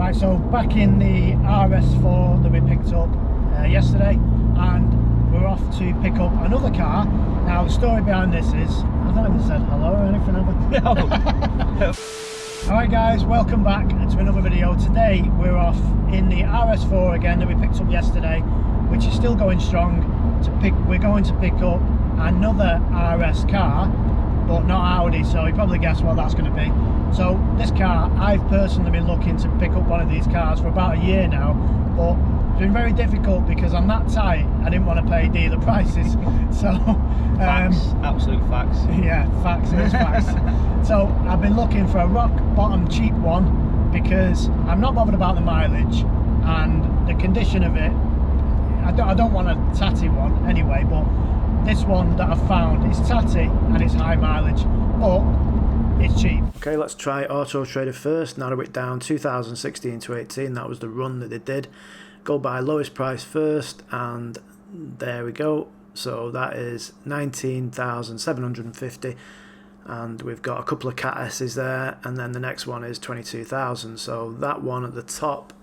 Right, so back in the RS4 that we picked up yesterday, and we're off to pick up another car. Now the story behind this is, I've not even said hello or anything, have I? No. Alright guys, welcome back to another video. Today we're off in the RS4 again that we picked up yesterday, which is still going strong. We're going to pick up another RS car, but not Audi, so you probably guess what that's going to be. So this car, I've personally been looking to pick up one of these cars for about a year now, but it's been very difficult because I'm that tight, I didn't want to pay dealer prices. So facts, absolute facts. Yeah, facts, it is facts. So I've been looking for a rock bottom cheap one because I'm not bothered about the mileage and the condition of it. I don't want a tatty one anyway, but this one that I've found is tatty and it's high mileage, but it's cheap. Okay, let's try AutoTrader first. Narrow it down 2016 to 18. That was the run that they did. Go by lowest price first, and there we go. So that is 19,750, and we've got a couple of Cat S's there, and then the next one is 22,000. So that one at the top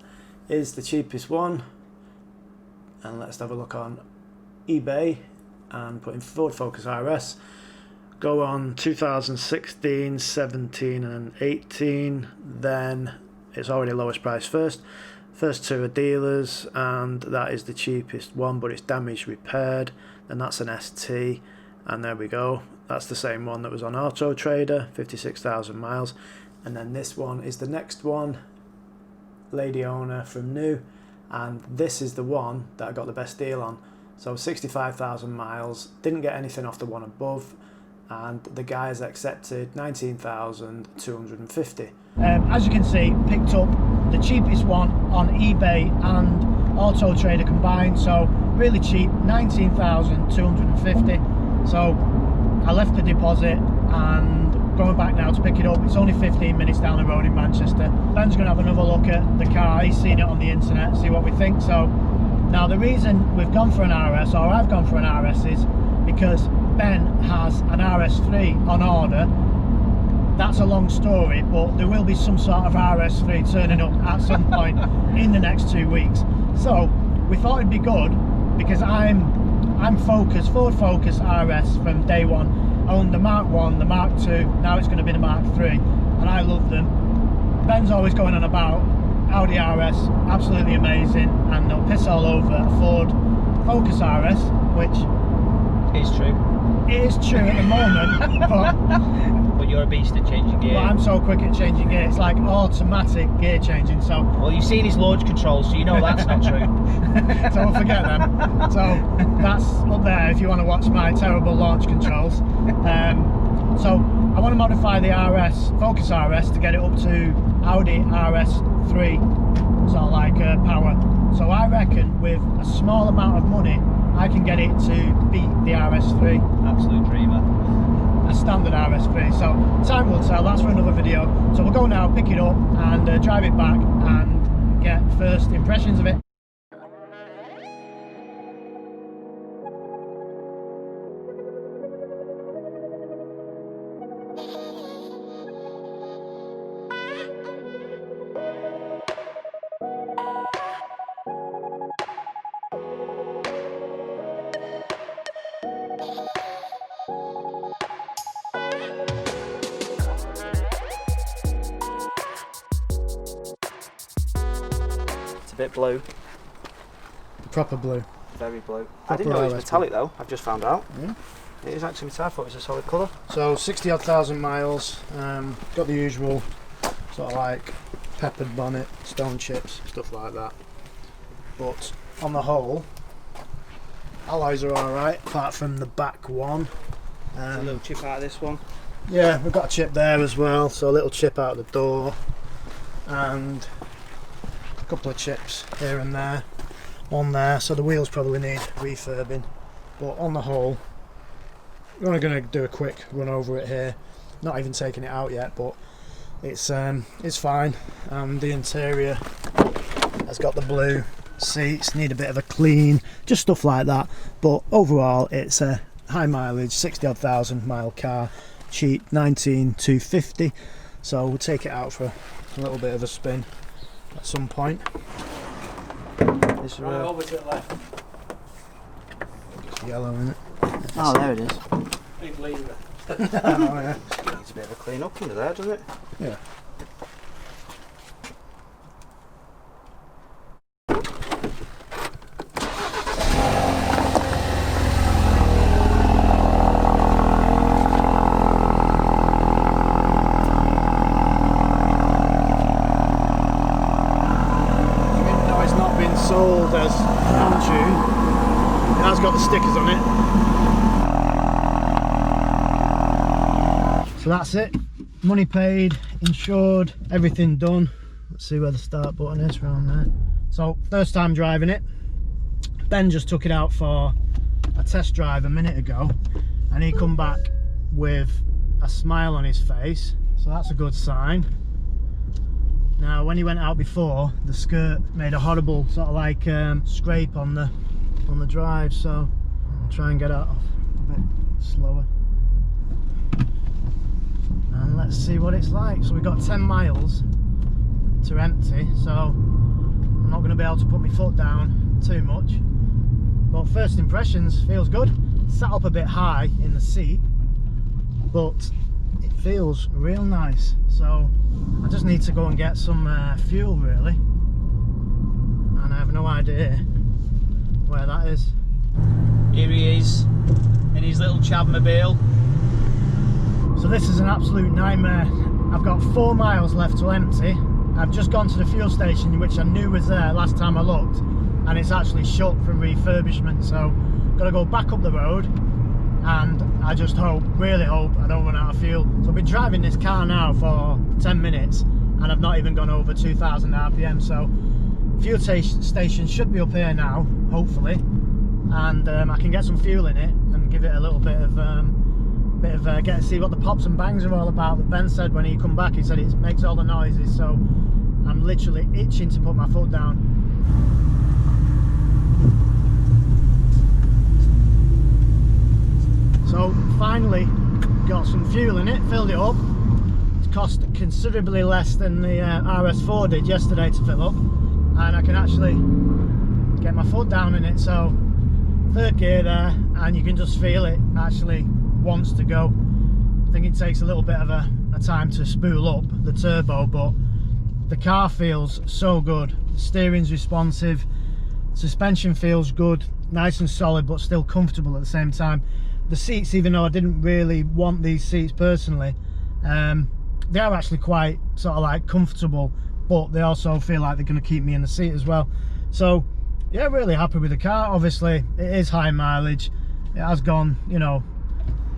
is the cheapest one. And let's have a look on eBay and put in Ford Focus RS. Go on 2016, 17 and 18, then it's already lowest price first. First two are dealers, and that is the cheapest one, but it's damaged repaired, and that's an ST, and there we go. That's the same one that was on AutoTrader, 56,000 miles. And then this one is the next one, lady owner from new, and this is the one that I got the best deal on. So 65,000 miles, didn't get anything off the one above, and the guys accepted 19,250. As you can see, picked up the cheapest one on eBay and AutoTrader combined, so really cheap, 19,250. So I left the deposit and going back now to pick it up. It's only 15 minutes down the road in Manchester. Ben's going to have another look at the car. He's seen it on the internet, see what we think. So now the reason we've gone for an RS, or I've gone for an RS, is because Ben has an RS3 on order. That's a long story, but there will be some sort of RS3 turning up at some point in the next 2 weeks. So we thought it'd be good because I'm Ford Focus RS from day one. I owned the Mark 1, the Mark 2, now it's going to be the Mark 3, and I love them. Ben's always going on about Audi RS, absolutely amazing, and they'll piss all over a Ford Focus RS, which is true. It is true at the moment, but you're a beast at changing gear. But I'm so quick at changing gear, it's like automatic gear changing. So well, you've seen his launch controls, so you know that's not true. So we'll forget them. So that's up there if you want to watch my terrible launch controls. So I want to modify the RS, Focus RS, to get it up to Audi RS3, sort of like power. So I reckon with a small amount of money I can get it to beat the RS3. Absolute dreamer. A standard RS3. So time will tell, that's for another video. So we'll go now, pick it up and drive it back and get first impressions of it. Bit blue. Proper blue. Very blue. Proper I didn't know it was RS metallic though, I've just found out. Yeah. It is actually metallic, I thought it was a solid colour. So 60 odd thousand miles, got the usual sort of like peppered bonnet, stone chips, stuff like that. But on the whole, alloys are alright, apart from the back one. A little chip out of this one. Yeah, we've got a chip there as well, so a little chip out the door, and a couple of chips here and there, one there, so the wheels probably need refurbing. But on the whole, we're only going to do a quick run over it here, not even taking it out yet, but it's fine. The interior has got the blue seats, need a bit of a clean, just stuff like that, but overall it's a high mileage 60 odd thousand mile car, cheap, 19,250. So we'll take it out for a little bit of a spin at some point. This Right over to the left. It's yellow, isn't it? oh, there it is. Big lever. Oh, yeah. It needs a bit of a clean up under there, doesn't it? Yeah. Sold as non-tune. It has got the stickers on it. So that's it. Money paid, insured, everything done. Let's see where the start button is, around there. So first time driving it. Ben just took it out for a test drive a minute ago and he come back with a smile on his face, so that's a good sign. Now when he went out before, the skirt made a horrible sort of like scrape on the drive, so I'll try and get out a bit slower. And let's see what it's like. So we've got 10 miles to empty, so I'm not going to be able to put my foot down too much. But first impressions, feels good. Sat up a bit high in the seat, but it feels real nice. So I just need to go and get some fuel really, and I have no idea where that is. Here he is in his little chabmobile. So this is an absolute nightmare. I've got 4 miles left to empty. I've just gone to the fuel station, which I knew was there last time I looked, and it's actually shut for refurbishment, so I've got to go back up the road, and I just hope, really hope, I don't run out of fuel. So I've been driving this car now for 10 minutes and I've not even gone over 2,000 RPM, so fuel station should be up here now, hopefully, and I can get some fuel in it and give it a little bit of get to see what the pops and bangs are all about. That Ben said when he come back, he said it makes all the noises, so I'm literally itching to put my foot down. So finally got some fuel in it, filled it up. It's cost considerably less than the RS4 did yesterday to fill up, and I can actually get my foot down in it. So 3rd gear there, and you can just feel it actually wants to go. I think it takes a little bit of a time to spool up the turbo, but the car feels so good. The steering's responsive, suspension feels good, nice and solid, but still comfortable at the same time. The seats, even though I didn't really want these seats personally, they are actually quite sort of like comfortable, but they also feel like they're going to keep me in the seat as well. So yeah, really happy with the car. Obviously it is high mileage, it has gone, you know,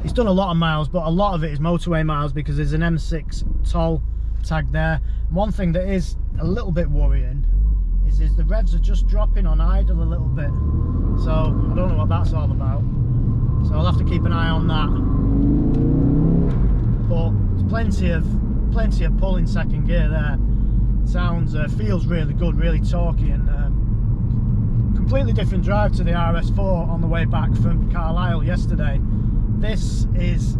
it's done a lot of miles, but a lot of it is motorway miles because there's an M6 toll tag there. One thing that is a little bit worrying is the revs are just dropping on idle a little bit, so I don't know what that's all about. So I'll have to keep an eye on that. But there's plenty of pull in 2nd gear there. Sounds feels really good, really torquey, and completely different drive to the RS4 on the way back from Carlisle yesterday. This is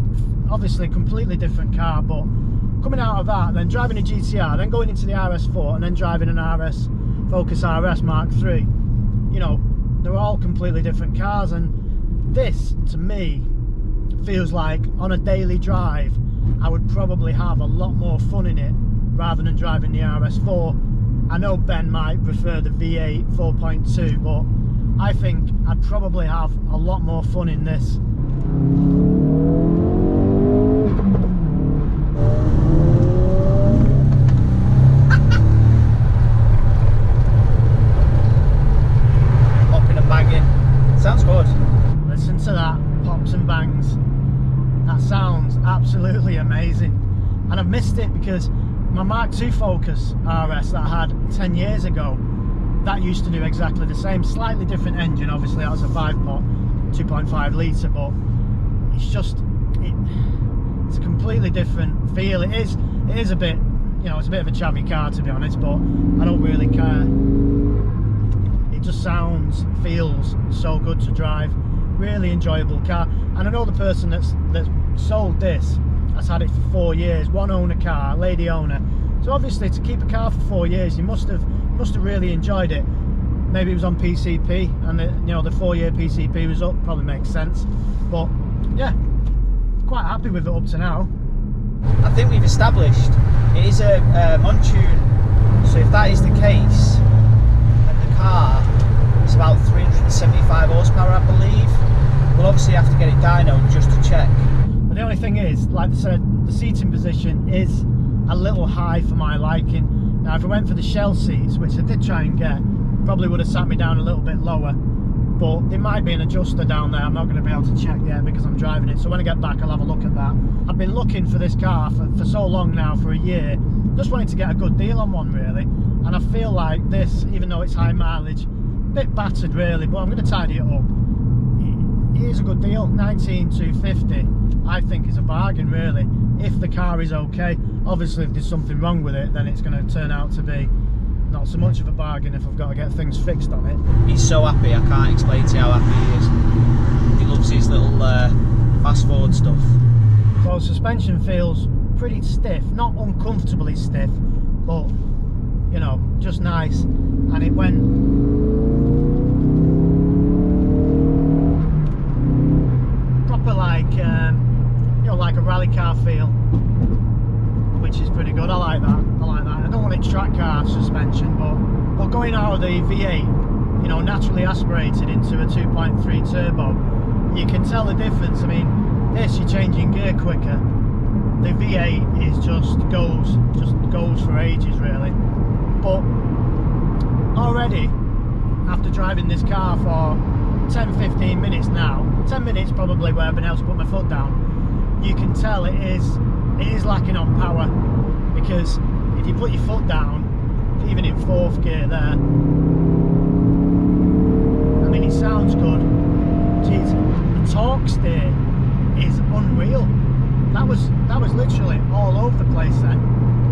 obviously a completely different car, but coming out of that, then driving a GTR, then going into the RS4, and then driving an RS Focus RS Mark III, you know, they're all completely different cars, and this to me feels like on a daily drive I would probably have a lot more fun in it rather than driving the RS4. I know Ben might prefer the V8 4.2, but I think I'd probably have a lot more fun in this. Popping and banging, sounds good. Listen to that, pops and bangs. That sounds absolutely amazing. And I've missed it because my Mark II Focus RS that I had 10 years ago, that used to do exactly the same, slightly different engine. Obviously that was a 5-pot 2.5 litre, but it's just it's a completely different feel. It is a bit, you know, it's a bit of a chavvy car to be honest, but I don't really care. It just feels so good to drive. Really enjoyable car, and I know the person that's sold this has had it for 4 years. One owner car, lady owner, So obviously, to keep a car for 4 years, you must have really enjoyed it. Maybe it was on PCP, and the 4-year PCP was up. Probably makes sense. But yeah, quite happy with it up to now. I think we've established it is a on tune. So if that is the case, then the car is about 375 horsepower, I believe. We'll obviously have to get it dynoed just to check. But the only thing is, like I said, the seating position is a little high for my liking. Now, if I went for the shell seats, which I did try and get, probably would have sat me down a little bit lower. But there might be an adjuster down there. I'm not going to be able to check yet because I'm driving it. So when I get back, I'll have a look at that. I've been looking for this car for so long now, for a year. Just wanting to get a good deal on one, really. And I feel like this, even though it's high mileage, a bit battered really, but I'm going to tidy it up. It is a good deal. 19,250 I think is a bargain, really, if the car is okay. Obviously, if there's something wrong with it, then it's going to turn out to be not so much of a bargain if I've got to get things fixed on it. He's so happy, I can't explain to you how happy he is. He loves his little fast forward stuff. So suspension feels pretty stiff, not uncomfortably stiff, but you know, just nice. And it went proper like you know, like a rally car feel, which is pretty good. I like that. I don't want it track car suspension, but going out of the V8, you know, naturally aspirated into a 2.3 turbo, you can tell the difference. I mean, this, you're changing gear quicker. The V8 is just goes for ages, really. But already, after driving this car for 10-15 minutes now, 10 minutes probably where I've been able to put my foot down, you can tell it is lacking on power, because if you put your foot down, even in 4th gear there, I mean, it sounds good. Jeez, the torque steer is unreal. That was literally all over the place then.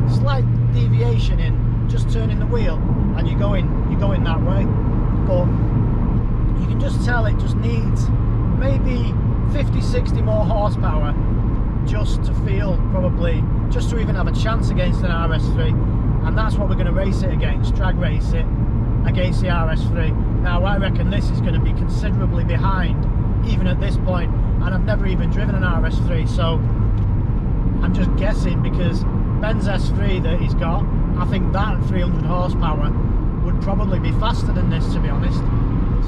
Slight deviation in just turning the wheel, and you're going that way. But you can just tell it just needs maybe 50-60 more horsepower just to feel, probably just to even have a chance against an RS3, and that's what we're going to race it against, drag race it against the RS3. Now I reckon this is going to be considerably behind even at this point, and I've never even driven an RS3, so I'm just guessing, because Ben's S3 that he's got, I think that 300 horsepower would probably be faster than this, to be honest.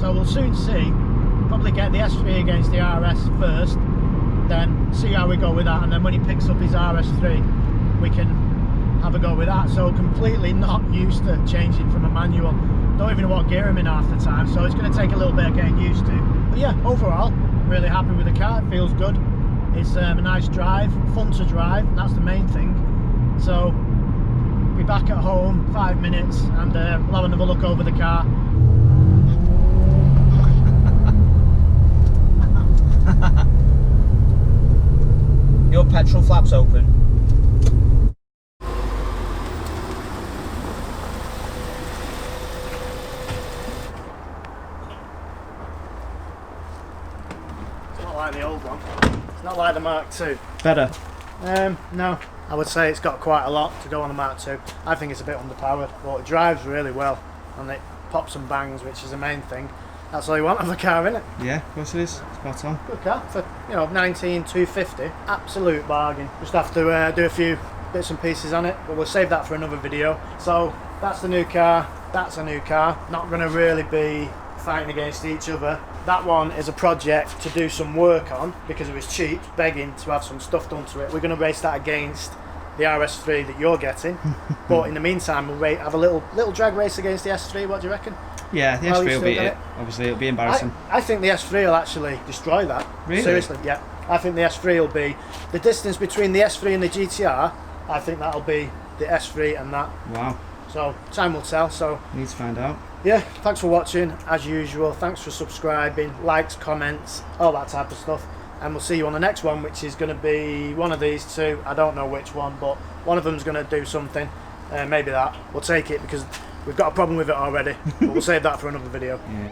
So we'll soon see. Probably get the S3 against the RS first, then see how we go with that, and then when he picks up his RS3 we can have a go with that. So completely not used to changing from a manual, don't even know what gear I'm in half the time, so it's going to take a little bit of getting used to. But yeah, overall I'm really happy with the car. It feels good, it's a nice drive, fun to drive, that's the main thing. So be back at home 5 minutes and we'll have another look over the car. Your petrol flap's open. It's not like the old one. It's not like the Mark II. Better. No, I would say it's got quite a lot to go on the Mark II. I think it's a bit underpowered, but it drives really well, and it pops and bangs, which is the main thing. That's all you want of a car, isn't it? Yeah, of course it is. Spot on. Good car for, you know, 19,250. Absolute bargain. Just have to do a few bits and pieces on it, but we'll save that for another video. So that's the new car. That's a new car. Not going to really be fighting against each other. That one is a project to do some work on because it was cheap, begging to have some stuff done to it. We're going to race that against the RS3 that you're getting, but in the meantime we'll have a little drag race against the S3. What do you reckon? Yeah, the S3 will beat it. Obviously it'll be embarrassing. I think the S3 will actually destroy that. Really? Seriously, yeah. I think the S3 will be the distance between the S3 and the GTR. I think that'll be the S3 and that. Wow. So time will tell. So need to find out. Yeah, thanks for watching as usual. Thanks for subscribing, likes, comments, all that type of stuff. And we'll see you on the next one, which is going to be one of these two. I don't know which one, but one of them's going to do something. Maybe that. We'll take it because we've got a problem with it already. But we'll save that for another video. Yeah.